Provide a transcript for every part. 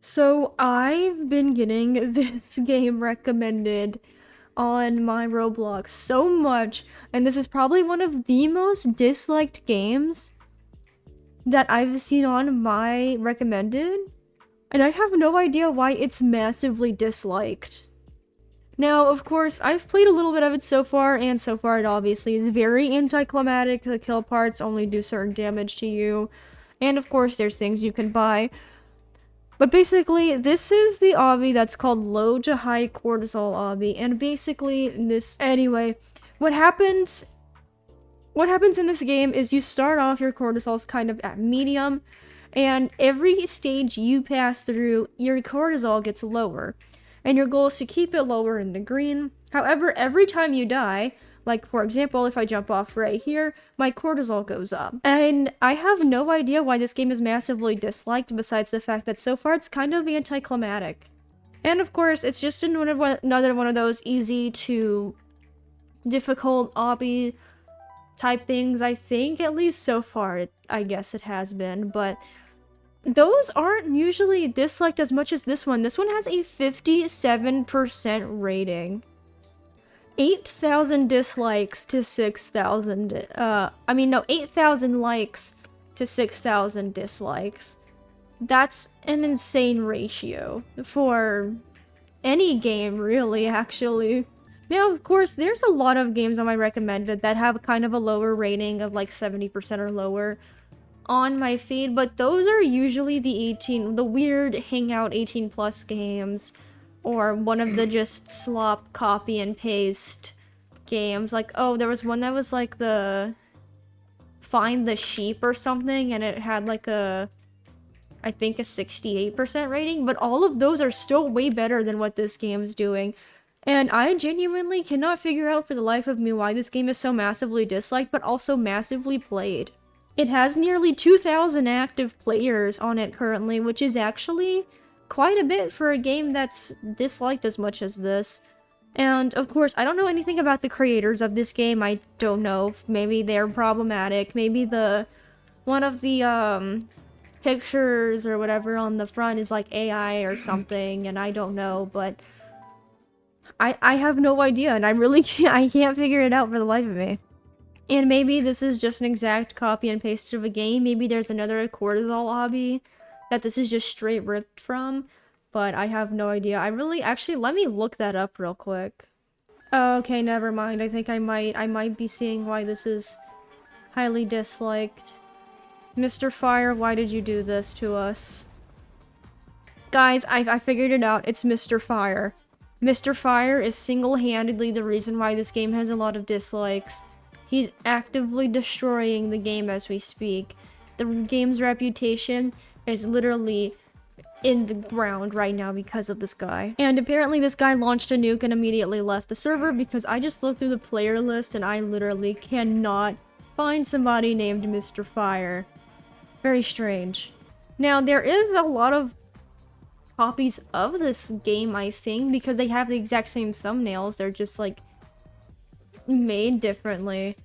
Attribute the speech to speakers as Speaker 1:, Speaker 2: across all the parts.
Speaker 1: So I've been getting this game recommended on my Roblox so much, and this is probably one of the most disliked games that I've seen on my recommended, and I have no idea why it's massively disliked. Now, of course, I've played a little bit of it so far, and so far it obviously is very anticlimactic. The kill parts only do certain damage to you, and of course there's things you can buy. But basically, this is the obby that's called low to high cortisol obby, and basically anyway, what happens in this game is you start off your cortisol's kind of at medium, and every stage you pass through, your cortisol gets lower, and your goal is to keep it lower in the green. However, every time you die, like, for example, if I jump off right here, my cortisol goes up. And I have no idea why this game is massively disliked, besides the fact that so far it's kind of anticlimactic. And of course, it's just another one of those easy to difficult obby type things, I think, at least so far, I guess it has been, but those aren't usually disliked as much as this one. This one has a 57% rating. 8,000 dislikes to 6,000, 8,000 likes to 6,000 dislikes. That's an insane ratio for any game, really, actually. Now, of course, there's a lot of games on my recommended that have kind of a lower rating of like 70% or lower on my feed, but those are usually the weird hangout 18 plus games, or one of the just slop copy and paste games. Like, oh, there was one that was like the Find the Sheep or something, and it had like I think a 68% rating, but all of those are still way better than what this game's doing. And I genuinely cannot figure out for the life of me why this game is so massively disliked, but also massively played. It has nearly 2,000 active players on it currently, which is actually quite a bit for a game that's disliked as much as this. And of course, I don't know anything about the creators of this game. I don't know. Maybe they're problematic. Maybe one of the pictures or whatever on the front is like AI or something, and I don't know, but I have no idea, and I can't figure it out for the life of me. And maybe this is just an exact copy and paste of a game. Maybe there's another cortisol obby that this is just straight ripped from, but I have no idea. Actually, let me look that up real quick. Okay, never mind. I think I might be seeing why this is highly disliked. Mr. Fire, why did you do this to us? Guys, I figured it out. It's Mr. Fire. Mr. Fire is single-handedly the reason why this game has a lot of dislikes. He's actively destroying the game as we speak. The game's reputation is literally in the ground right now because of this guy. And apparently this guy launched a nuke and immediately left the server, because I just looked through the player list and I literally cannot find somebody named Mr. Fire. Very strange. Now, there is a lot of copies of this game, I think, because they have the exact same thumbnails. They're just like made differently.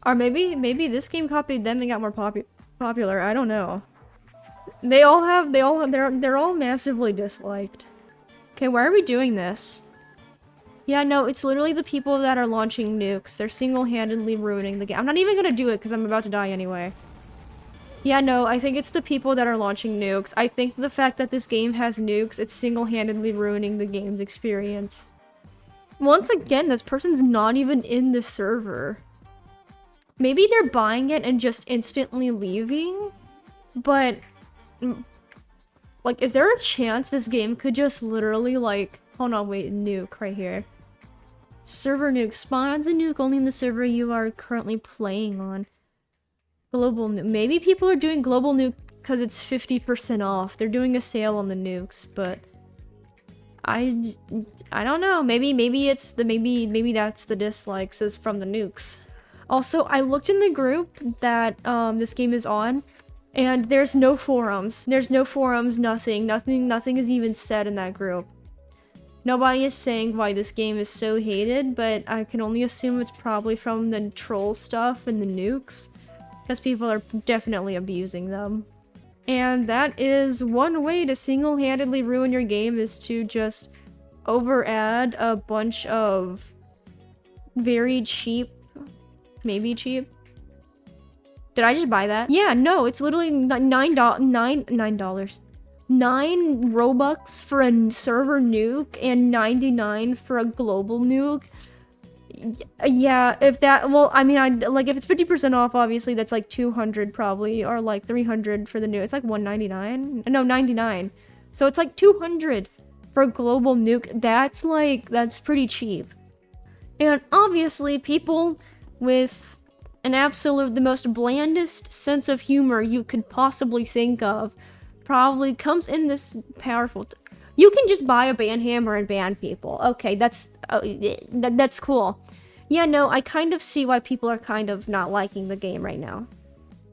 Speaker 1: Or maybe this game copied them and got more popular. I don't know. They're all massively disliked. Okay, why are we doing this? Yeah, no, it's literally the people that are launching nukes. They're single-handedly ruining the game. I'm not even gonna do it because I'm about to die anyway. Yeah, no, I think it's the people that are launching nukes. I think the fact that this game has nukes, it's single-handedly ruining the game's experience. Once again, this person's not even in the server. Maybe they're buying it and just instantly leaving, but like, is there a chance this game could just literally, like, hold on, wait, nuke right here. Server nuke spawns a nuke only in the server you are currently playing on. Global nuke. Maybe people are doing global nuke because it's 50% off. They're doing a sale on the nukes, but I don't know. Maybe that's the dislikes is from the nukes. Also, I looked in the group that this game is on, and there's no forums. There's no forums, nothing is even said in that group. Nobody is saying why this game is so hated, but I can only assume it's probably from the troll stuff and the nukes, because people are definitely abusing them. And that is one way to single-handedly ruin your game, is to just over-add a bunch of very cheap, maybe cheap. Did I just buy that? Yeah, no, it's literally $9 Robux for a server nuke and 99 for a global nuke. Yeah, if that, well, I mean, like, if it's 50% off, obviously that's like 200 probably, or like 300 for the new. It's like 199. No, 99. So it's like 200 for a global nuke. That's pretty cheap. And obviously, people with the most blandest sense of humor you could possibly think of probably comes in this powerful. You can just buy a ban hammer and ban people. Okay, that's cool. Yeah, no, I kind of see why people are kind of not liking the game right now.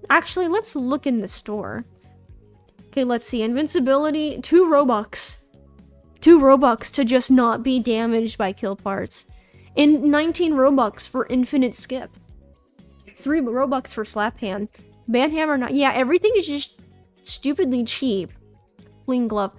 Speaker 1: Actually, let's look in the store. Okay, let's see. Invincibility, 2 Robux. 2 Robux to just not be damaged by kill parts. 19 Robux for infinite skip. 3 Robux for slap hand. Ban hammer, not. Yeah, everything is just stupidly cheap. Clean glove.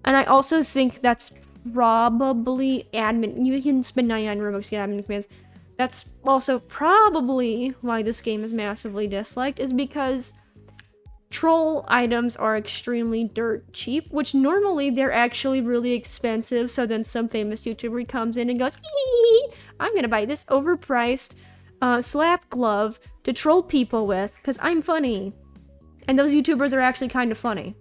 Speaker 1: And I also think that's probably admin. You can spend 99 Robux to get admin commands. That's also probably why this game is massively disliked, is because troll items are extremely dirt cheap, which normally they're actually really expensive. So then some famous YouTuber comes in and goes, I'm gonna buy this overpriced slap glove to troll people with, because I'm funny. And those YouTubers are actually kind of funny.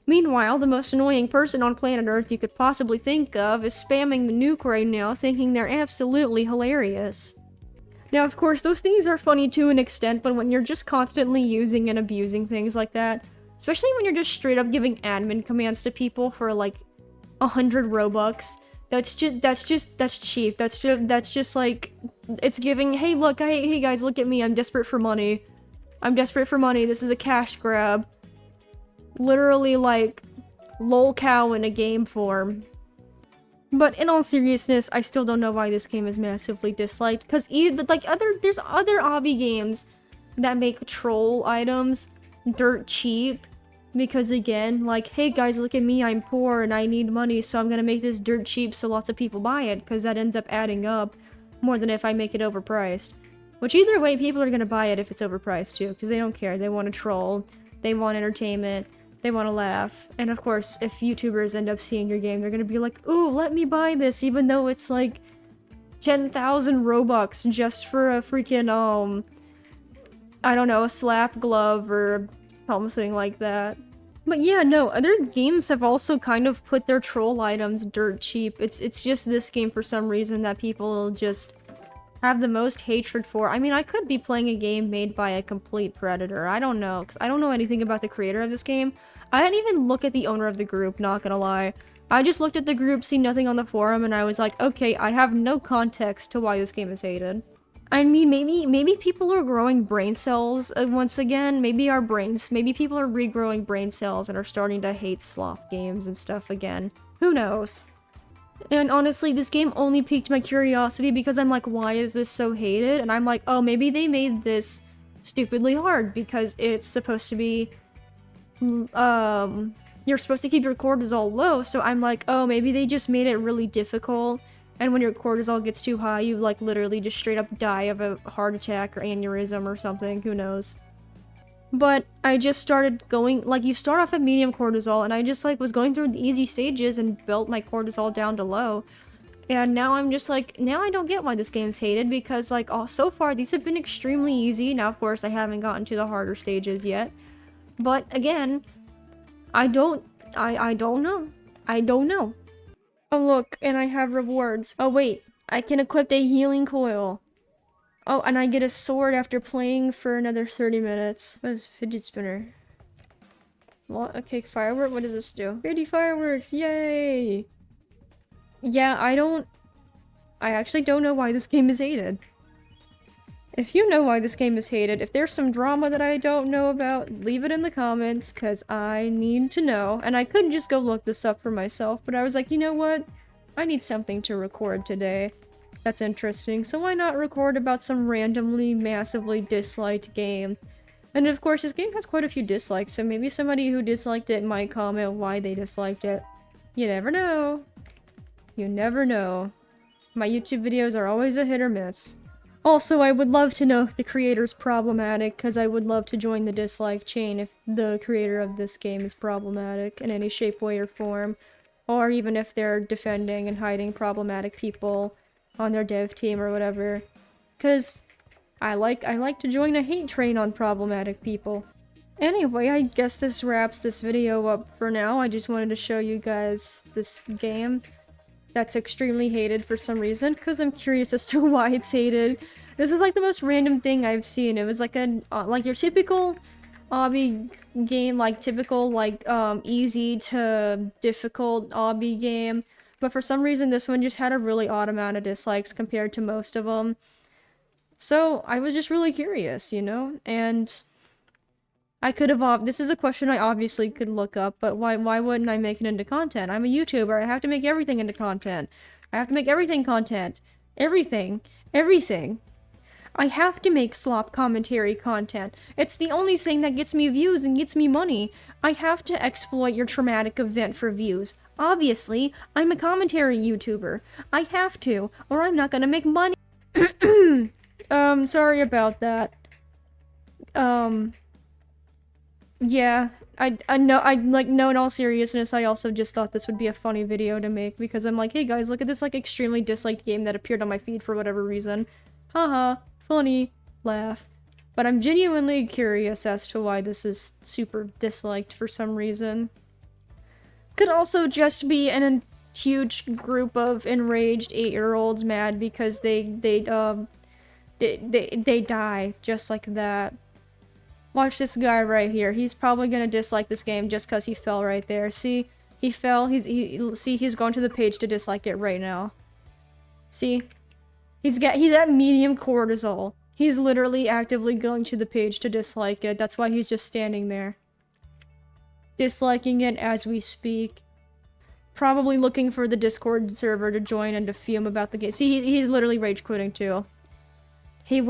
Speaker 1: Meanwhile, the most annoying person on planet Earth you could possibly think of is spamming the nuke right now, thinking they're absolutely hilarious. Now, of course, those things are funny to an extent, but when you're just constantly using and abusing things like that, especially when you're just straight up giving admin commands to people for like 100 Robux, that's cheap. That's just like, it's giving, hey look, hey guys, look at me, I'm desperate for money. This is a cash grab. Literally like lol cow in a game form. But in all seriousness, I still don't know why this game is massively disliked, because there's other obby games that make troll items dirt cheap, because again, like, hey guys, look at me, I'm poor and I need money, so I'm gonna make this dirt cheap so lots of people buy it, because that ends up adding up more than if I make it overpriced. Which either way, people are gonna buy it if it's overpriced too, because they don't care. They want to troll, they want entertainment, they want to laugh. And of course, if YouTubers end up seeing your game, they're gonna be like, ooh, let me buy this, even though it's like 10,000 Robux just for a freaking, I don't know, a slap glove or something like that. But yeah, no, other games have also kind of put their troll items dirt cheap. It's just this game for some reason that people just have the most hatred for. I mean, I could be playing a game made by a complete predator. I don't know, because I don't know anything about the creator of this game. I didn't even look at the owner of the group, not gonna lie. I just looked at the group, seen nothing on the forum, and I was like, okay, I have no context to why this game is hated. I mean, maybe people are growing brain cells once again. Maybe people are regrowing brain cells and are starting to hate sloth games and stuff again. Who knows? And honestly, this game only piqued my curiosity because I'm like, why is this so hated? And I'm like, oh, maybe they made this stupidly hard because it's supposed to be, you're supposed to keep your cortisol low. So I'm like, oh, maybe they just made it really difficult. And when your cortisol gets too high, you like literally just straight up die of a heart attack or aneurysm or something. Who knows? But I just started going, like, you start off at medium cortisol, and I just, like, was going through the easy stages and built my cortisol down to low. And now I'm just, like, now I don't get why this game's hated, because, like, so far, these have been extremely easy. Now, of course, I haven't gotten to the harder stages yet. But, again, I don't know. I don't know. Oh, look, and I have rewards. Oh, wait, I can equip a healing coil. Oh, and I get a sword after playing for another 30 minutes. What is fidget spinner? Well, okay, firework, what does this do? 30 fireworks, yay! Yeah, I actually don't know why this game is hated. If you know why this game is hated, if there's some drama that I don't know about, leave it in the comments, because I need to know. And I could just go look this up for myself, but I was like, you know what? I need something to record today. That's interesting, so why not record about some randomly, massively disliked game? And of course, this game has quite a few dislikes, so maybe somebody who disliked it might comment why they disliked it. You never know. You never know. My YouTube videos are always a hit or miss. Also, I would love to know if the creator's problematic, because I would love to join the dislike chain if the creator of this game is problematic in any shape, way, or form. Or even if they're defending and hiding problematic people on their dev team or whatever. Because I like to join a hate train on problematic people. Anyway, I guess this wraps this video up for now. I just wanted to show you guys this game that's extremely hated for some reason, because I'm curious as to why it's hated. This is like the most random thing I've seen. It was like a like your typical obby game, like typical like easy to difficult obby game, but for some reason this one just had a really odd amount of dislikes compared to most of them. So I was just really curious, you know, and I could have, this is a question I obviously could look up, but why wouldn't I make it into content? I'm a YouTuber, I have to make everything into content. I have to make everything content. Everything. Everything. I have to make slop commentary content. It's the only thing that gets me views and gets me money. I have to exploit your traumatic event for views. Obviously, I'm a commentary YouTuber. I have to, or I'm not gonna make money. Sorry about that. Yeah, I know, no, in all seriousness, I also just thought this would be a funny video to make, because I'm like, hey guys, look at this, like, extremely disliked game that appeared on my feed for whatever reason. Haha, funny, laugh. But I'm genuinely curious as to why this is super disliked for some reason. Could also just be a huge group of enraged 8-year-olds mad because they die, just like that. Watch this guy right here. He's probably gonna dislike this game just because he fell right there. See? He fell. He's going to the page to dislike it right now. See? He's at medium cortisol. He's literally actively going to the page to dislike it. That's why he's just standing there. Disliking it as we speak. Probably looking for the Discord server to join and to fume about the game. See, he's literally rage quitting too. He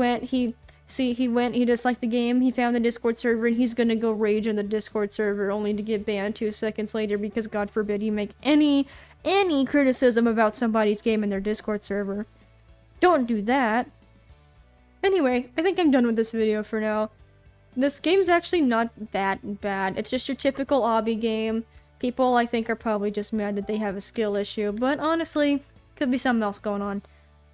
Speaker 1: disliked the game, he found the Discord server, and he's gonna go rage in the Discord server only to get banned 2 seconds later because God forbid he make any criticism about somebody's game in their Discord server. Don't do that. Anyway, I think I'm done with this video for now. This game's actually not that bad. It's just your typical obby game. People, I think, are probably just mad that they have a skill issue, but honestly, could be something else going on.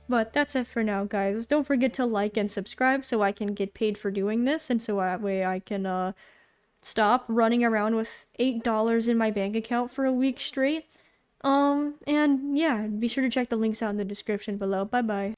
Speaker 1: But that's it for now, guys. Don't forget to like and subscribe so I can get paid for doing this, and so that way I can, stop running around with $8 in my bank account for a week straight. And yeah, be sure to check the links out in the description below. Bye-bye.